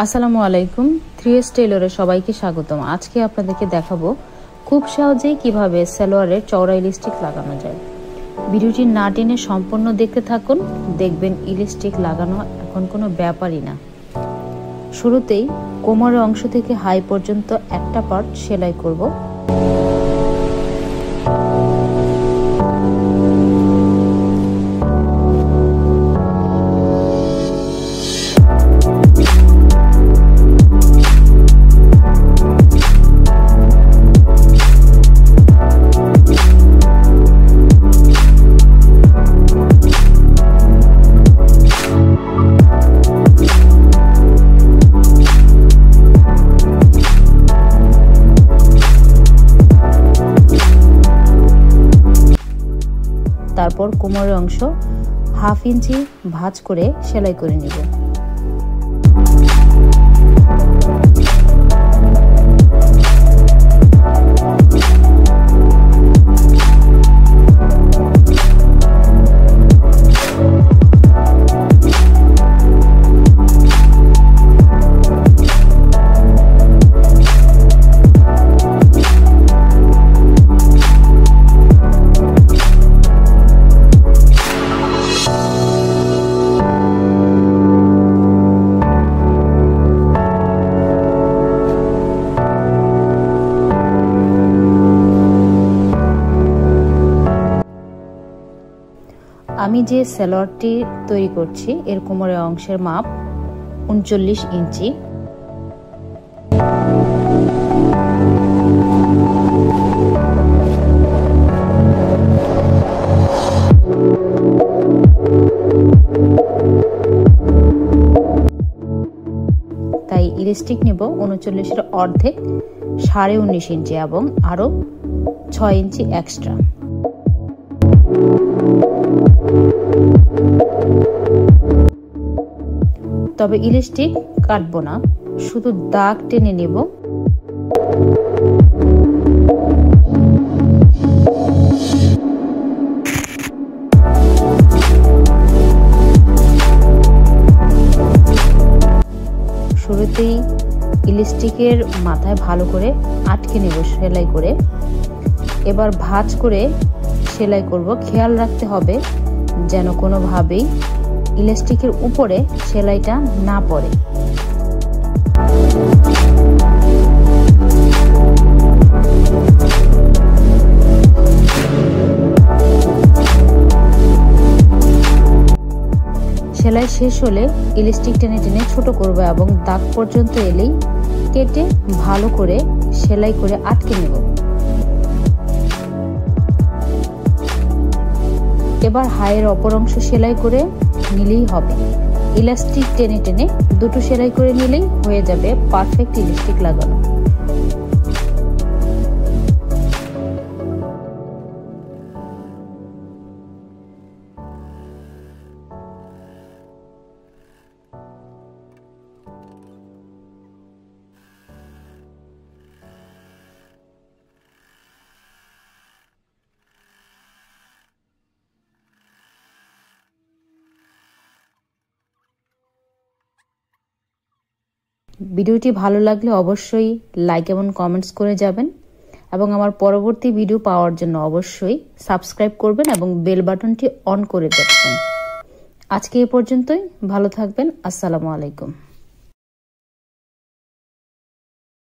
আসসালামু আলাইকুম। 3S টেইলরে সবাইকে স্বাগতম। আজকে আপনাদেরকে দেখাবো খুব সহজেই কিভাবে সালোয়ারের চওড়া ইলাস্টিক লাগানো যায়। ভিডিওটি না টেনে সম্পূর্ণ দেখতে থাকুন, দেখবেন ইলাস্টিক লাগানো এখন কোনো ব্যাপারই না। শুরুতেই কোমরের অংশ থেকে হাই পর্যন্ত একটা পার্ট সেলাই করব। তারপর কোমরের অংশ হাফ ইঞ্চি ভাঁজ করে সেলাই করে নিব। আমি যে সালোয়ারটি তৈরি করছি এর কোমরের অংশের মাপ 39 ইঞ্চি। তাই ইলাস্টিক নেব 39-এর অর্ধেক 19.5 ইঞ্চি এবং আরো 6 ইঞ্চি এক্সট্রা। তবে ইলাস্টিক কাটবো না, শুধু দাগ টেনে নেব। শুরুতেই ইলাস্টিকের মাথায় ভালো করে আটকে নেব সেলাই করে। এবার ভাঁজ করে সেলাই করব। খেয়াল রাখতে হবে যেন কোনোভাবেই ইলাস্টিকের উপরে সেলাইটা না পড়ে। সেলাই শেষ হলে ইলাস্টিক টেনে টেনে ছোট করব এবং দাগ পর্যন্ত এলেই কেটে ভালো করে সেলাই করে আটকে নেব। এবার হাইয়ের অপর অংশ সেলাই করে নিলেই হবে। ইলাস্টিক টেনে টেনে দুটো সেলাই করে নিলেই হয়ে যাবে পারফেক্ট ইলাস্টিক লাগানো। ভিডিওটি ভালো লাগলে অবশ্যই লাইক এবং কমেন্টস করে যাবেন এবং আমার পরবর্তী ভিডিও পাওয়ার জন্য অবশ্যই সাবস্ক্রাইব করবেন এবং বেল বাটনটি অন করে দেবেন। আজকে এ পর্যন্তই, ভালো থাকবেন। আসসালামু আলাইকুম।